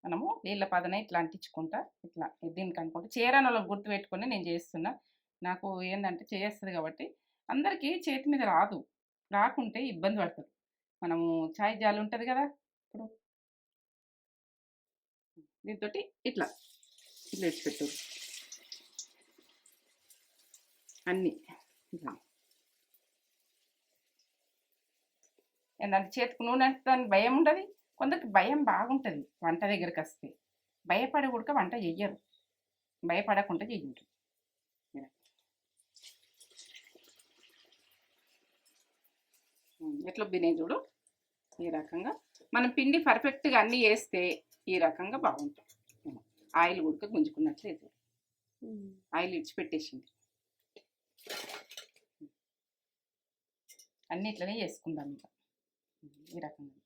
మనము నీళ్ళ పదన ఇట్లా అంటించుకుంటా ఇట్లా దీనికి అనుకుంటా చేరాని వాళ్ళకి గుర్తు పెట్టుకొని నేను చేస్తున్నా. నాకు ఏందంటే చేస్తది కాబట్టి అందరికీ చేతి మీద రాదు. రాకుంటే ఇబ్బంది పడతారు. మనము చాయ్ జాలి ఉంటది గదా! ఇప్పుడు దీనితోటి ఇట్లా ఇట్లా ఇడిచిపెట్టు అన్నీ ఇట్లా. ఏందంటే చేతికి నూనె అంటుతానికి భయం ఉండది. కొందరికి భయం బాగుంటది వంట దగ్గరకొస్తే. భయపడి గూడక వంట చెయ్యరు. భయపడకుండా చెయ్యండి. ఎట్లొబ్బినాయి చూడు. ఈ రకంగా మనం పిండి పర్ఫెక్ట్‌గా అన్నీ ఏస్తే ఈ రకంగా బాగుంటది. ఆయిల్ ఉడక గుంజుకున్నట్లేదు. ఆయిల్ ఇడిచిపెట్టేసింది. అన్నీ ఇట్లనే చేసుకుందాం ఇక ఈ రకంగా.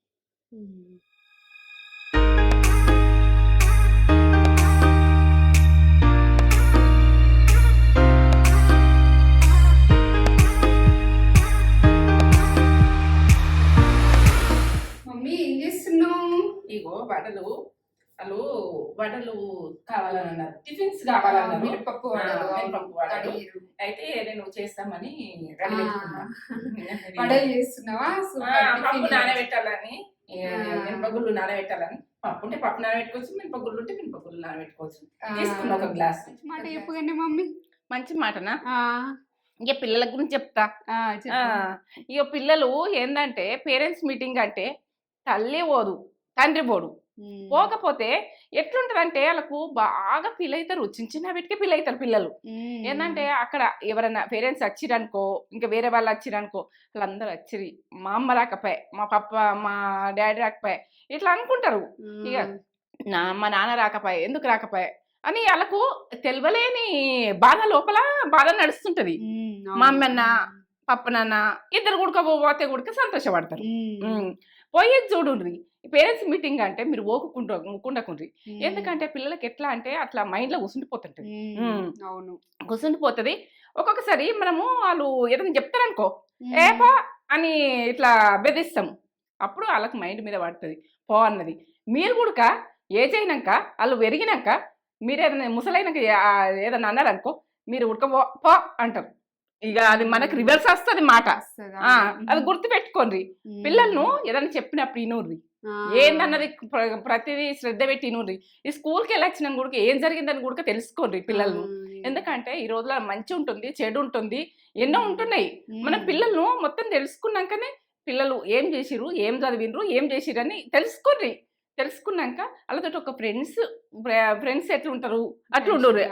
మమ్మీ ఏం చేస్తున్నావు? ఇగో వడలు వడలు కావాలని అన్నారు, టిఫిన్స్ కావాలన్నారు. మినపప్పు వడలు అయితే నేను చేస్తామని రెడీ పెట్టుకున్నా. వడలు చేస్తున్నావా? పప్పు నానబెట్టాలని, మినపగుళ్ళు నానబెట్టాలని. పప్పు ఉంటే పప్పు నానబెట్టుకోవచ్చు, మినపగుళ్ళు ఉంటే మినపగుళ్ళు నానబెట్టుకోవచ్చు. తీసుకున్నా ఒక గ్లాస్. మాట చెప్పుగానే మమ్మీ. మంచి మాటనా? ఇక పిల్లల గురించి చెప్తా. ఇక పిల్లలు ఏందంటే పేరెంట్స్ మీటింగ్ అంటే తల్లి పోదు తండ్రి పోడు. పోకపోతే ఎట్లుంటదంటే వాళ్ళకు బాగా ఫీల్ అవుతారు. చిన్న వీటికి ఫీల్ అవుతారు పిల్లలు. ఏంటంటే అక్కడ ఎవరైనా పేరెంట్స్ వచ్చిరనుకో, ఇంకా వేరే వాళ్ళు వచ్చిరనుకో, వాళ్ళందరూ వచ్చిరి, మా అమ్మ రాకపోయే, మా పప్ప మా డాడీ రాకపోయే ఇట్లా అనుకుంటారు. ఇక మా నాన్న రాకపోయే, ఎందుకు రాకపోయే అని వాళ్ళకు తెలియలేని బాధ లోపల బాధ నడుస్తుంటది. మా అమ్మన్న పప్పనన్న ఇద్దరు గుడకపోతే గుడక సంతోషపడతారు. పోయేది చూడుండ్రి. పేరెంట్స్ మీటింగ్ అంటే మీరు ఊకుండకుండ్రి. ఎందుకంటే పిల్లలకి ఎట్లా అంటే అట్లా మైండ్ లో కూర్చుండిపోతుంటది. అవును, కూర్చుండిపోతుంది. ఒక్కొక్కసారి మనము వాళ్ళు ఏదైనా చెప్తారనుకో, ఏపా అని ఇట్లా బెదిరిస్తాము. అప్పుడు వాళ్ళకి మైండ్ మీద పడుతుంది పో అన్నది. మీరు కూడా ఏజ్ అయినాక వాళ్ళు పెరిగినాక మీరు ఏదైనా ముసలైనాక ఏదైనా అన్నారనుకో, మీరు ఉడకపో పో అంటారు. ఇక అది మనకు రివర్స్ వస్తుంది మాట. అది గుర్తు పెట్టుకోండి. పిల్లలను ఏదైనా చెప్పినప్పుడు ఇనూర్రి, ఏందన్నది ప్రతిదీ శ్రద్ధ పెట్టి ఇనూర్రి. ఈ స్కూల్కి వెళ్ళొచ్చిన కూడా ఏం జరిగిందని కూడా తెలుసుకోండి పిల్లలను. ఎందుకంటే ఈ రోజులో మంచి ఉంటుంది, చెడు ఉంటుంది, ఎన్నో ఉంటున్నాయి. మన పిల్లలను మొత్తం తెలుసుకున్నాకనే పిల్లలు ఏం చేసిరు, ఏం చదివినరు, ఏం చేసిరు అని తెలుసుకోండి. తెలుసుకున్నాక వాళ్ళతో ఒక ఫ్రెండ్స్ ఎట్లుంటారు అట్లా ఉండరు.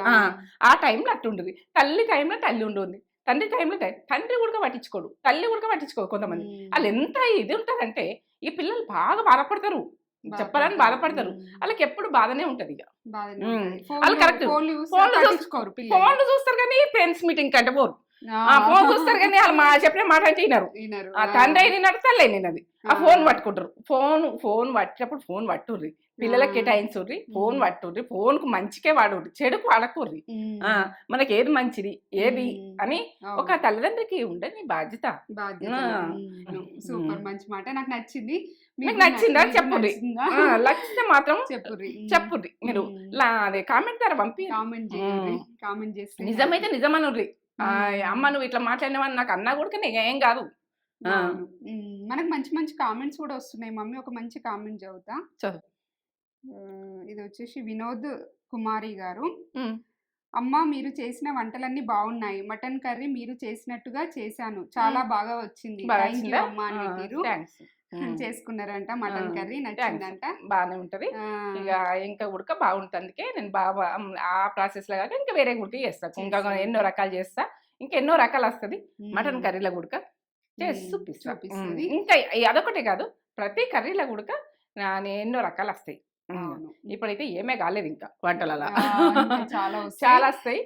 ఆ టైంలో అట్లుండదు. తల్లి టైంలో తల్లి ఉండదు, తండ్రి టైంలో తండ్రి కూడా పట్టించుకోడు, తల్లి కూడా పట్టించుకోడు. కొంతమంది వాళ్ళు ఎంత ఇది ఉంటారంటే ఈ పిల్లలు బాగా బాధపడతారు, చెప్పాలని బాధపడతారు. వాళ్ళకి ఎప్పుడు బాధనే ఉంటది. ఇక వాళ్ళు కరెక్ట్ ఫోన్లు చూస్తారు కానీ పేరెంట్స్ మీటింగ్ కంటే పోరు. ఫోన్ చూస్తారు కానీ వాళ్ళు చెప్పిన మాట అంటే వినరు. తండ్రి అయినారు, తల్లి అయినది. ఆ ఫోన్ పట్టుకుంటారు. ఫోన్ పట్టినప్పుడు ఫోన్ పట్టుర్రి, పిల్లలకి కేటాయించుర్రి, ఫోన్ పట్టుర్రి. ఫోన్ కు మంచికే వాడుర్రి, చెడుకు వాడకూర్రి. మనకి ఏది మంచిది ఏది అని ఒక తల్లిదండ్రికి ఉండని బాధ్యత. సూపర్, మంచి మాట, నాకు నచ్చింది. మీకు నచ్చిందా చెప్పుర్రి. నచ్చితే మాత్రం చెప్పుర్రి. మీరు అదే కామెంట్ ద్వారా పంపి కామెంట్ చేసి నిజమైతే నిజమనుర్రి. అమ్మ నువ్వు ఇట్లా మాట్లాడినవని నాకు అన్నా కూడా నీకు ఏం కాదు. మనకు మంచి మంచి కామెంట్స్ కూడా వస్తున్నాయి మమ్మీ. ఒక మంచి కామెంట్ చదువుతా. ఇది వచ్చేసి వినోద్ కుమారి గారు. అమ్మ మీరు చేసిన వంటలన్నీ బాగున్నాయి, మటన్ కర్రీ మీరు చేసినట్టుగా చేశాను, చాలా బాగా వచ్చింది, థ్యాంక్ యూ అమ్మ అని మీరు చేసుకున్నారంట. Mutton curry నచ్చిందంట. బాగానే ఉంటది. ఇక ఇంకా ఉడక బాగుంటుంది. అందుకే నేను బాగా ఆ ప్రాసెస్ లో కాక ఇంకా వేరే గుడికి చేస్తాను. ఇంకా ఎన్నో రకాలు చేస్తా, ఇంకా ఎన్నో రకాలు వస్తుంది మటన్ కర్రీల గుడక చేసి చూపిస్తుంది. ఇంకా అదొకటే కాదు, ప్రతి కర్రీల గుడక ఎన్నో రకాలు వస్తాయి. ఇప్పుడైతే ఏమే కాలేదు ఇంకా వంటలలో చాలా వస్తాయి.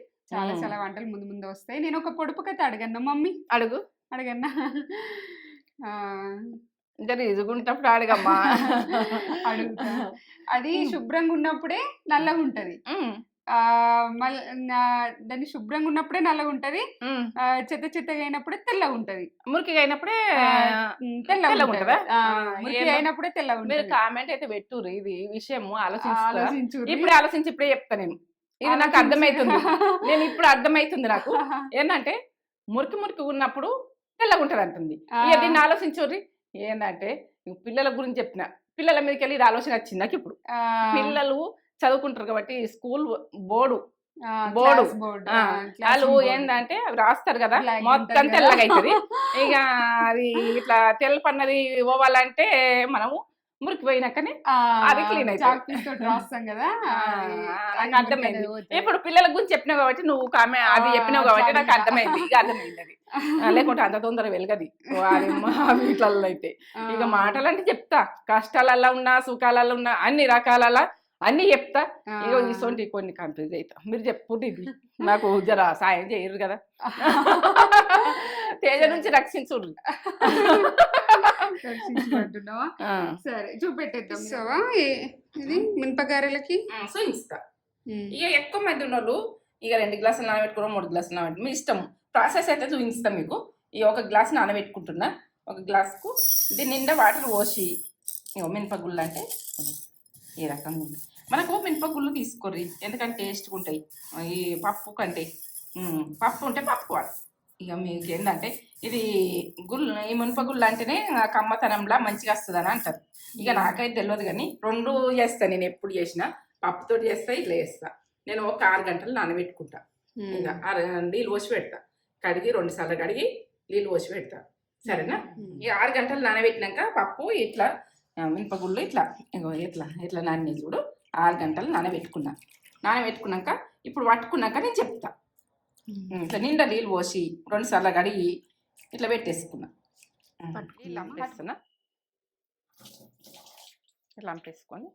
చాలా వంటలు ముందు ముందు వస్తాయి. నేను ఒక పొడుపు కథ అడగన్నా మమ్మీ? అడగన్నా? రిజుకుంటప్పుడు అడగమ్మా. అడుగుతా. అది శుభ్రంగా ఉన్నప్పుడే నల్లగా ఉంటది, మళ్ళీ దాన్ని శుభ్రంగా ఉన్నప్పుడే నల్లగా ఉంటది, చెత్త చెత్తగా అయినప్పుడే తెల్లగా ఉంటది. మురికిగా అయినప్పుడే తెల్లగా ఉంటదా? మురికి అయినప్పుడే తెల్లగా మీరు ఉంటది. కామెంట్ అయితే పెట్టుర్రు, ఇది విషయం ఆలోచించు. ఇప్పుడే ఆలోచించి ఇప్పుడే చెప్తా నేను. ఇది నాకు అర్థమైతుంది, నేను ఇప్పుడు అర్థమైతుంది నాకు. ఏంటంటే మురికి మురికి ఉన్నప్పుడు తెల్లగా ఉంటది అంటుంది. ఇక దీన్ని ఆలోచించుర్రి. ఏంటంటే పిల్లల గురించి చెప్పిన, పిల్లల మీదకి వెళ్ళి ఇది ఆలోచన వచ్చింది నాకు ఇప్పుడు. పిల్లలు చదువుకుంటారు కాబట్టి స్కూల్ బోర్డు వాళ్ళు ఏంటంటే అవి రాస్తారు కదా, మొత్తం తెల్లగా అవుతుంది. ఇక అది ఇట్లా తెల్లపన్నది పోవాలంటే మనము మురికి పోయినాకనే అది క్లీన్ అవుతుంది. రాస్తాం కదా, నాకు అర్థమైంది. ఇప్పుడు పిల్లల గురించి చెప్పినావు కాబట్టి నువ్వు అది చెప్పినావు కాబట్టి నాకు అర్థమైంది. ఇక అర్థమైంది అది, లేకుంటే అంత తొందరగా వెలగది వీటిలలో అయితే. ఇక మాటలంటే చెప్తా, కష్టాలల్లో ఉన్నా సుఖాలలో ఉన్నా అన్ని రకాలలో అన్ని చెప్తా. ఇక ఇటువంటి కొన్ని కన్ఫ్యూజ్ అవుతా. మీరు చెప్పుకుంటే ఇది నాకు జర సాయం చేయరు కదా, తేజ నుంచి రక్షించుడు. సరే చూపెట్టేద్దాం. ఇది మినపగారెలకి చూపిస్తా. ఇక ఎక్కువ మంది ఉన్నోళ్ళు ఇక 2 గ్లాసులు నానబెట్టుకోవడం, 3 గ్లాసులు నానబెట్టు, మీ ఇష్టం. ప్రాసెస్ అయితే చూపిస్తాం మీకు. ఇక 1 గ్లాసు నానబెట్టుకుంటున్నా. 1 గ్లాసుకు దీని నిండా వాటర్ పోసి, ఇక మినపగుళ్ళు అంటే ఈ రకంగా ఉంది. మనకు మినపగుళ్ళు తీసుకోర్రి, ఎందుకంటే టేస్ట్గా ఉంటాయి. ఈ పప్పు కంటే పప్పు ఉంటే పప్పు వాడు. ఇక మీకు ఏంటంటే ఇది ఈ మినపగుళ్ళు అంటేనే కమ్మతనంలా మంచిగా వస్తుంది అని అంటారు. ఇక నాకైతే తెలియదు కానీ 2 చేస్తాను నేను. ఎప్పుడు చేసినా పప్పుతో చేస్తా, ఇట్లా చేస్తా. నేను ఒక 6 గంటలు నానబెట్టుకుంటా. ఇక నీళ్ళు పోసి పెడతా, కడిగి 2 సార్లు కడిగి నీళ్ళు పోసి పెడతా. సరేనా? ఈ 6 గంటలు నానబెట్టినాక పప్పు ఇట్లా మినపగుళ్ళు ఇట్లా ఇట్లా ఇట్లా నాని చూడు. 6 గంటలు నానబెట్టుకున్నాక ఇప్పుడు పట్టుకున్నాక నేను చెప్తా. ఇట్లా నిండా నీళ్ళు పోసి 2 సార్లు కడిగి ఇట్లా పెట్టేసుకున్నా. ఇట్లా అంపేస్తున్నా. ఇట్లా అంపేసుకొని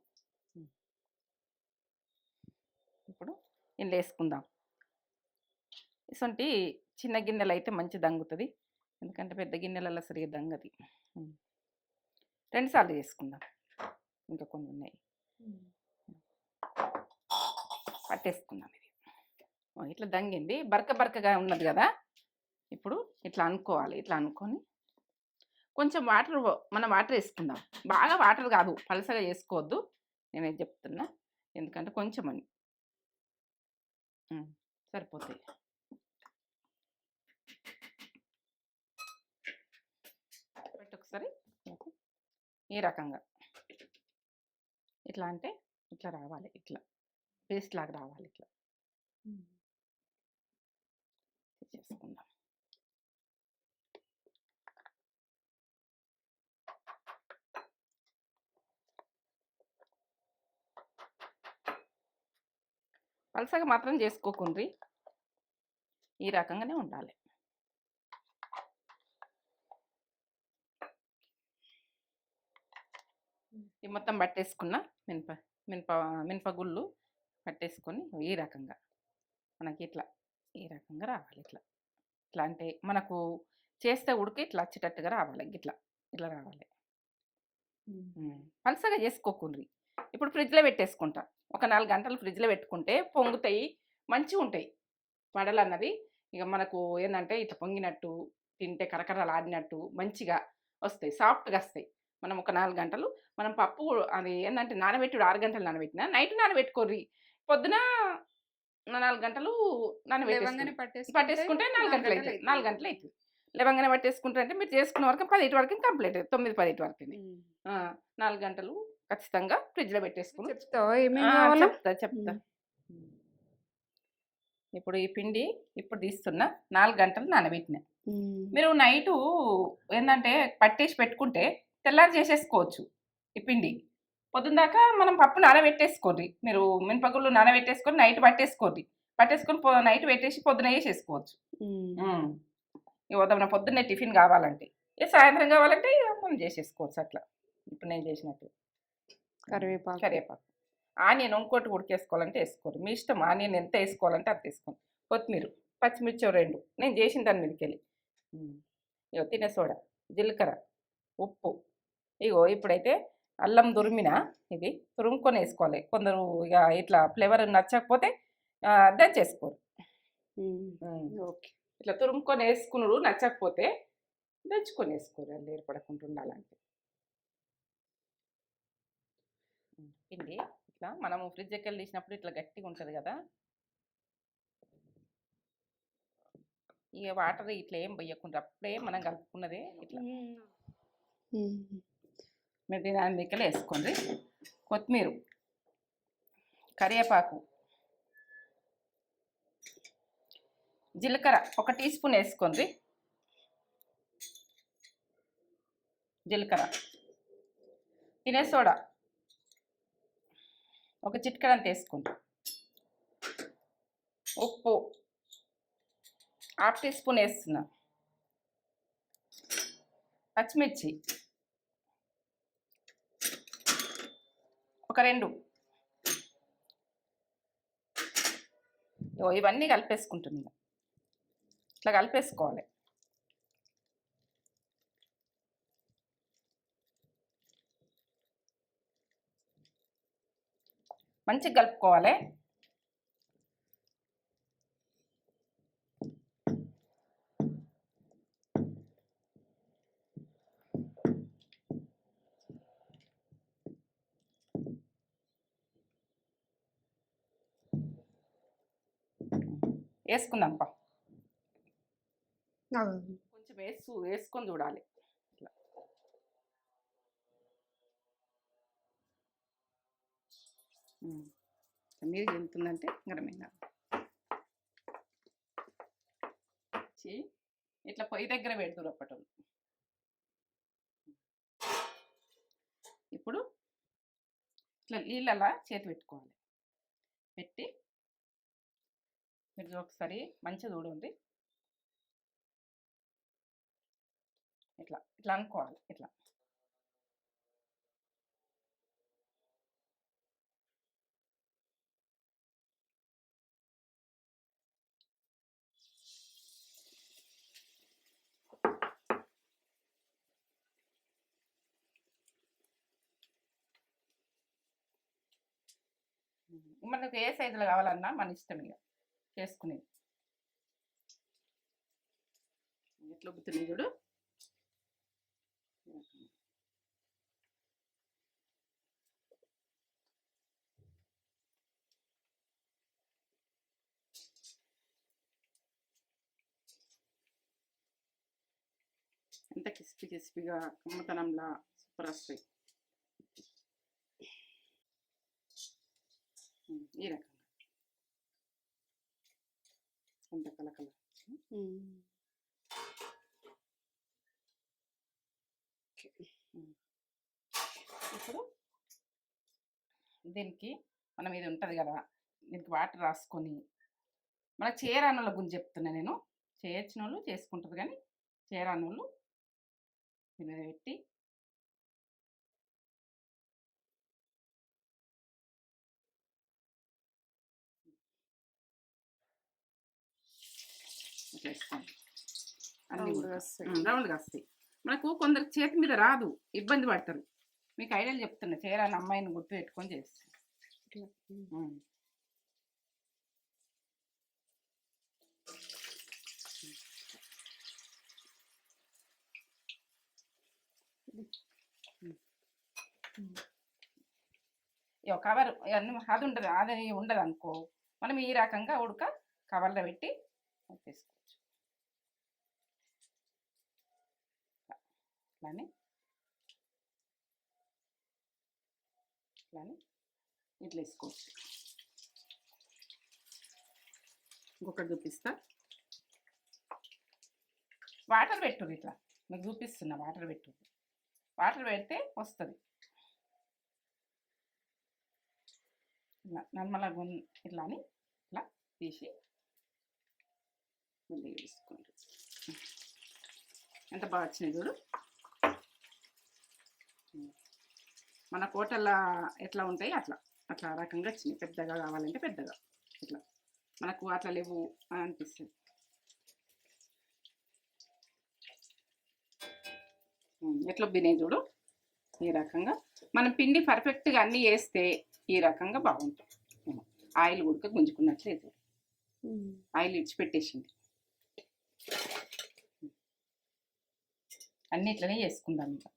ఇప్పుడు ఇందులో వేసుకుందాం. ఇటువంటి చిన్న గిన్నెలు అయితే మంచి దంగుతుంది, ఎందుకంటే పెద్ద గిన్నెలలో సరిగ్గా దంగది. 2 సార్లు చేసుకుందాం. ఇంకా కొన్ని ఉన్నాయి, పట్టేసుకుందాం. ఇది ఇట్లా దంగింది, బరకగా ఉన్నది కదా. ఇప్పుడు ఇట్లా అనుకోవాలి. ఇట్లా అనుకొని కొంచెం మనం వాటర్ వేసుకుందాం. బాగా వాటర్ కాదు, పలసగా చేసుకోవద్దు. నేనేది చెప్తున్నా, ఎందుకంటే కొంచెం అని సరిపోతాయి. పెట్టి ఒకసారి ఈ రకంగా ఇట్లా అంటే ఇట్లా రావాలి, ఇట్లా పేస్ట్ లాగా రావాలి. ఇట్లా చేసుకుందాం. పలసగా మాత్రం చేసుకోకుండ్రి, ఈ రకంగానే ఉండాలి. ఈ మొత్తం పట్టేసుకున్న మినపగుళ్ళు పట్టేసుకొని ఈ రకంగా మనకి ఇట్లా ఈ రకంగా రావాలి. ఇట్లా అంటే మనకు చేస్తే ఉడికి ఇట్లా వచ్చేటట్టుగా రావాలి. ఇట్లా రావాలి. పలసగా చేసుకోకుండ్రి. ఇప్పుడు ఫ్రిడ్జ్లో పెట్టేసుకుంటా. ఒక 4 గంటలు ఫ్రిడ్జ్లో పెట్టుకుంటే పొంగుతాయి, మంచిగా ఉంటాయి వడలు అన్నది. ఇక మనకు ఏంటంటే ఇట్లా పొంగినట్టు తింటే కరకరలు ఆడినట్టు మంచిగా వస్తాయి, సాఫ్ట్గా వస్తాయి. మనం ఒక 4 గంటలు మనం పప్పు అది ఏంటంటే నానబెట్టుడు 6 గంటలు నానబెట్టినా, నైట్ నానబెట్టుకోర్రి, పొద్దున 4 గంటలు పట్టేసుకుంటే 4 గంటలు అవుతుంది. 4 గంటలు అవుతుంది. లేవంగానే పట్టేసుకుంటారు అంటే మీరు చేసుకున్న వరకు 10 వరకు కంప్లీట్ అవుతుంది. 9-10 వరకు 4 గంటలు ఖచ్చితంగా ఫ్రిడ్జ్లో పెట్టేసుకుని చెప్తా. ఇప్పుడు ఈ పిండి ఇప్పుడు తీస్తున్నా. 4 గంటలు నానబెట్టిన. మీరు నైటు ఏంటంటే పట్టేసి పెట్టుకుంటే తెల్లారి చేసేసుకోవచ్చు. ఈ పిండి పొద్దున్న దాకా మనం పప్పు నానబెట్టేసుకోండి. మీరు మినపగుళ్ళు నానబెట్టేసుకొని నైట్ పట్టేసుకొని నైట్ పెట్టేసి పొద్దున వేసేసుకోవచ్చు. ఇక పొద్దున్నే టిఫిన్ కావాలంటే, సాయంత్రం కావాలంటే మనం చేసేసుకోవచ్చు. అట్లా ఇప్పుడు నేను చేసినట్టు. కరివేపాకు ఆనియన్ ఇంకోటి ఉడికేసుకోవాలంటే వేసుకోరు, మీ ఇష్టం. ఆనియన్ ఎంత వేసుకోవాలంటే అంత వేసుకోండి. కొత్తిమీర, పచ్చిమిర్చి 2 నేను చేసిన దాని మీదకి వెళ్ళి. ఇగో తినే సోడా, జీలకర్ర, ఉప్పు. ఇగో ఇప్పుడైతే అల్లం తురిమిన, ఇది తురుముకొని వేసుకోవాలి. కొందరు ఇక ఇట్లా ఫ్లేవర్ నచ్చకపోతే దంచేసుకోరు. ఓకే. ఇట్లా తురుముకొని వేసుకున్నాడు నచ్చకపోతే దంచుకొని వేసుకోరు, వాళ్ళు ఏర్పడకుండా ఉండాలంటే. పిండి ఇట్లా మనము ఫ్రిడ్జ్కి వెళ్ళి తీసినప్పుడు ఇట్లా గట్టిగా ఉంటుంది కదా, ఇక వాటర్ ఇట్లా ఏం పోయకుండా అప్పుడే మనం కలుపుకున్నదే ఇట్లా మీరు దీని అందుకలు వేసుకోండి. కొత్తిమీర, కరివేపాకు, జీలకర్ర 1 టీ స్పూన్ వేసుకోండి. జీలకర్ర, తినే సోడా 1 చిటికెడంత వేసుకోండి. ఉప్పు 1/2 టీ స్పూన్ వేస్తున్నా. పచ్చిమిర్చి 2. ఇవన్నీ కలిపేసుకుంటుంది. ఇట్లా కలిపేసుకోవాలి. మంచిగా కలుపుకోవాలి. వేసుకుందాంపా, కొంచెం వేసుకొని చూడాలి. ఇట్లా మీరు ఎంతుందంటే గరమైన ఇట్లా పొయ్యి దగ్గర పెడుతురు అప్పటి. ఇప్పుడు ఇట్లా నీళ్ళలా చేతి పెట్టుకోవాలి. పెట్టి మీరు ఒకసారి మంచిగా చూడండి. ఇట్లా ఇట్లా అనుకోవాలి. ఇట్లా మనకు ఏ సైజులో కావాలన్నా మన ఇష్టం, ఇక చేసుకునేది. ఎట్లా ఉబ్బుతుంది చూడు. ఎంత క్రిస్పీగా కమ్మతనంలా సూపర్ వస్తాయి. ఈ రకంగా ఎంత కలకల. ఇప్పుడు దీనికి మనం ఇది ఉంటుంది కదా, దీనికి వాటర్ రాసుకొని, మన చేరానుల గురించి చెప్తున్నా నేను. చేయొచ్చిన వాళ్ళు చేసుకుంటారు, కానీ చేరానులు దీని మీద పెట్టి వేసుకోండి. అన్ని రౌండ్గా వస్తాయి. మనకు కొందరికి చేతి మీద రాదు, ఇబ్బంది పడతారు. మీకు ఐడియాలు చెప్తున్నా, చేరాని అమ్మాయిని గుర్తు పెట్టుకొని చేస్తాను. కవర్ అన్నీ అది ఉండదు, అది ఉండదు అనుకో, మనం ఈ రకంగా ఉడక కవర్లో పెట్టి వేసుకోవచ్చు. ఇట్లానే ఇట్లా వేసుకోవచ్చు. ఇంకొకటి చూపిస్తా. వాటర్ పెట్టుర్రు, ఇట్లా మీకు చూపిస్తున్నా. వాటర్ పెట్టుర్రు, వాటర్ పెడితే వస్తుంది. ఇలా నార్మల్గా ఇట్లా అని ఇట్లా తీసి మళ్ళీ వేసుకోండి. ఎంత బాగా వచ్చినాయి చూడు. మన హోటల్లో ఎట్లా ఉంటాయి అట్లా రకంగా వచ్చినాయి. పెద్దగా కావాలంటే పెద్దగా, ఇట్లా మనకు అట్లా లేవు అని అనిపిస్తుంది. ఎట్లా బినేది చూడు. ఈ రకంగా మనం పిండి పర్ఫెక్ట్గా అన్నీ వేస్తే ఈ రకంగా బాగుంటుంది. ఆయిల్ ఉడక గుంజుకున్నట్లేదు, ఆయిల్ ఇడిచిపెట్టేసింది. అన్ని ఇట్లనే చేసుకుందాం ఇంకా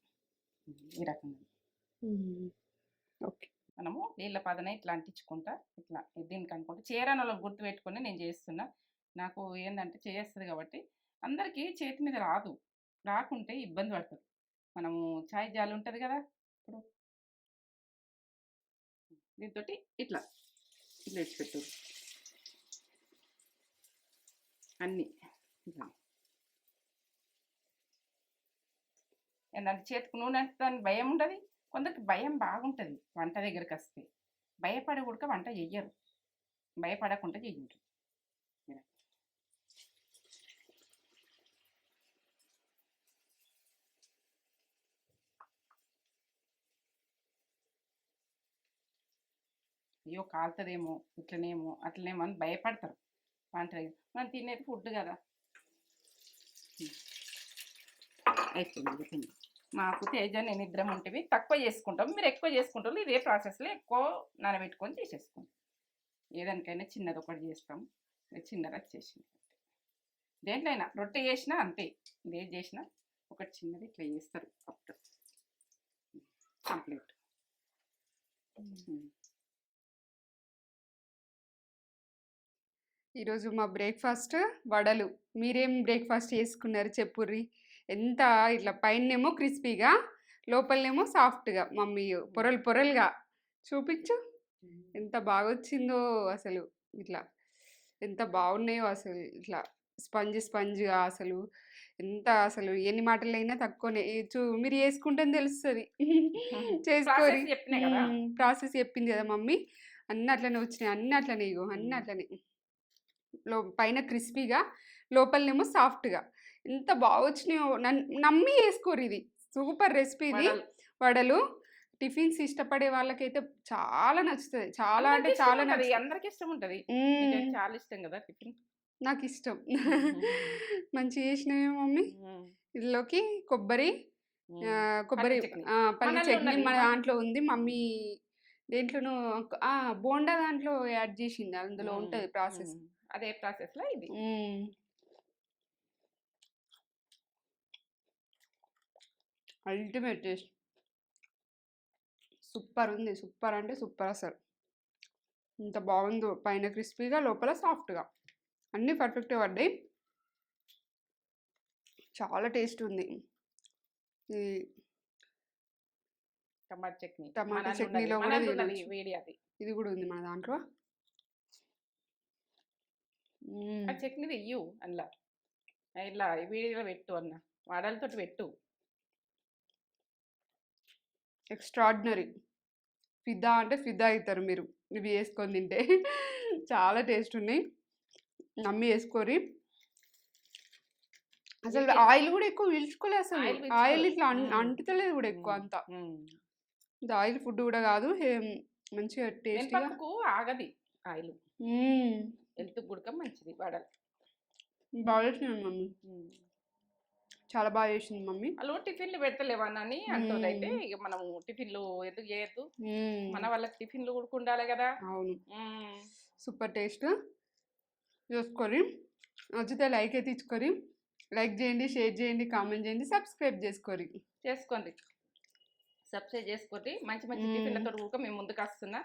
ఈ రకంగా. ఓకే, మనము నీళ్ళ పదన ఇట్లా అంటించుకుంటా, ఇట్లా దీనికి అనుకుంటా చీరని వాళ్ళకి గుర్తు పెట్టుకొని నేను చేస్తున్నా. నాకు ఏంటంటే చేస్తుంది కాబట్టి అందరికీ చేతి మీద రాదు, రాకుంటే ఇబ్బంది పడుతుంది. మనము చాయ్ జాలి ఉంటుంది కదా, ఇప్పుడు దీంతో ఇట్లా ఇట్లా ఇచ్చిపెట్టు అన్నీ ఇట్లా. ఏంటంటే చేతికి నూనె అంటే దానికి భయం ఉండదు, కొందరికి భయం బాగుంటుంది వంట దగ్గరికి వస్తే. భయపడి కూడా వంట చెయ్యరు, భయపడకుండా చెయ్యండి. అయ్యో కాలుతుందేమో, ఇట్లనేమో అట్లనేమో అని భయపడతారు వంట దగ్గర. మనం తినేది ఫుడ్ కదా. అయిపోయింది. మాకు తేజ నేను ఇద్దరం ఉంటేవి తక్కువ చేసుకుంటాం, మీరు ఎక్కువ చేసుకుంటారు. ఇదే ప్రాసెస్లో ఎక్కువ నానబెట్టుకొని చేసేసుకుంటాం. ఏదానికైనా చిన్నది ఒకటి చేస్తాం, చిన్నది వచ్చేసింది. దేంట్లో అయినా రొట్టె చేసినా అంతే, ఇదేది చేసినా ఒకటి చిన్నది ఇట్లా చేస్తారు అప్పుడు కంప్లీట్. ఈరోజు మా బ్రేక్ఫాస్ట్ వడలు. మీరేం బ్రేక్ఫాస్ట్ చేసుకున్నారు చెప్పుర్రి. ఎంత ఇట్లా పైనేమో క్రిస్పీగా, లోపలనేమో సాఫ్ట్గా. మమ్మీ పొరలు పొరలుగా చూపించు, ఎంత బాగా వచ్చిందో అసలు. ఇట్లా ఎంత బాగున్నాయో అసలు, ఇట్లా స్పంజ్గా అసలు. ఎంత అసలు ఎన్ని మాటలైనా తక్కువనే. మీరు చేసుకుంటే తెలుస్తుంది. చేసుకోరి, ప్రాసెస్ చెప్పింది కదా మమ్మీ. అన్నీ అట్లనే వచ్చినాయి, అన్నీ అట్లనే, ఇగో అన్నీ అట్లనే. పైన క్రిస్పీగా, లోపలనేమో సాఫ్ట్గా. ఎంత బాగా వచ్చినాయో, నమ్మి వేసుకోరు. ఇది సూపర్ రెసిపీ. ఇది వడలు టిఫిన్స్ ఇష్టపడే వాళ్ళకైతే చాలా నచ్చుతుంది. చాలా అంటే చాలా నచ్చుతుంది, అందరికి ఇష్టం ఉంటుంది. చాలా ఇష్టం కదా టిఫిన్, నాకు ఇష్టం. మంచిగా చేసినవి మమ్మీ. ఇందులోకి కొబ్బరి పల్లి చట్నీ మన దాంట్లో ఉంది. మమ్మీ దేంట్లోనూ బోండా దాంట్లో యాడ్ చేసింది, అందులో ఉంటుంది ప్రాసెస్. అదే ప్రాసెస్లో ఇది. అల్టిమేట్ టేస్ట్, సూపర్ ఉంది. సూపర్ అంటే సూపర్ అసలు. ఇంత బాగుందో, పైన క్రిస్పీగా, లోపల సాఫ్ట్గా, అన్నీ పర్ఫెక్ట్గా పడ్డాయి. చాలా టేస్ట్ ఉంది. ఈ టమాటా చట్నీలో కూడా ఇది కూడా ఉంది మన దాంట్లో. చట్నీ వెయ్యు అందులో, ఇలా వీడియోలో పెట్టు అన్న, వడలతో పెట్టు. ఎక్స్ట్రాడినరీ. ఫిదా అంటే ఫిదా అవుతారు మీరు ఇవి వేసుకొని తింటే. చాలా టేస్ట్ ఉన్నాయి, నమ్మి వేసుకోరి. అసలు ఆయిల్ కూడా ఎక్కువ పీల్చుకోలేదు అసలు. ఆయిల్ ఇట్లా అంటుతలేదు కూడా ఎక్కువ అంతా. ఇది ఆయిల్ ఫుడ్ కూడా కాదు, మంచిగా టేస్ట్గా ఆగది ఆయిల్. హెల్త్ కూడా మంచిది వడలు. బాగా చేసినాను మమ్మీ, చాలా బాగా చేసింది మమ్మీ. అలా టిఫిన్లు పెడతలేవని అంటుందైతే ఇక మనము టిఫిన్లు ఎందుకు చేయొద్దు, మన వాళ్ళకి టిఫిన్లు కూడా ఉండాలి కదా. అవును, సూపర్ టేస్ట్. చూసుకొని నచ్చితే లైక్ అయితే ఇచ్చుకొని, లైక్ చేయండి, షేర్ చేయండి, కామెంట్ చేయండి, సబ్స్క్రైబ్ చేసుకోండి. సబ్స్క్రైబ్ చేసుకోండి. మంచి మంచి టిఫిన్లతో కూడా మేము ముందుకు వస్తున్నా.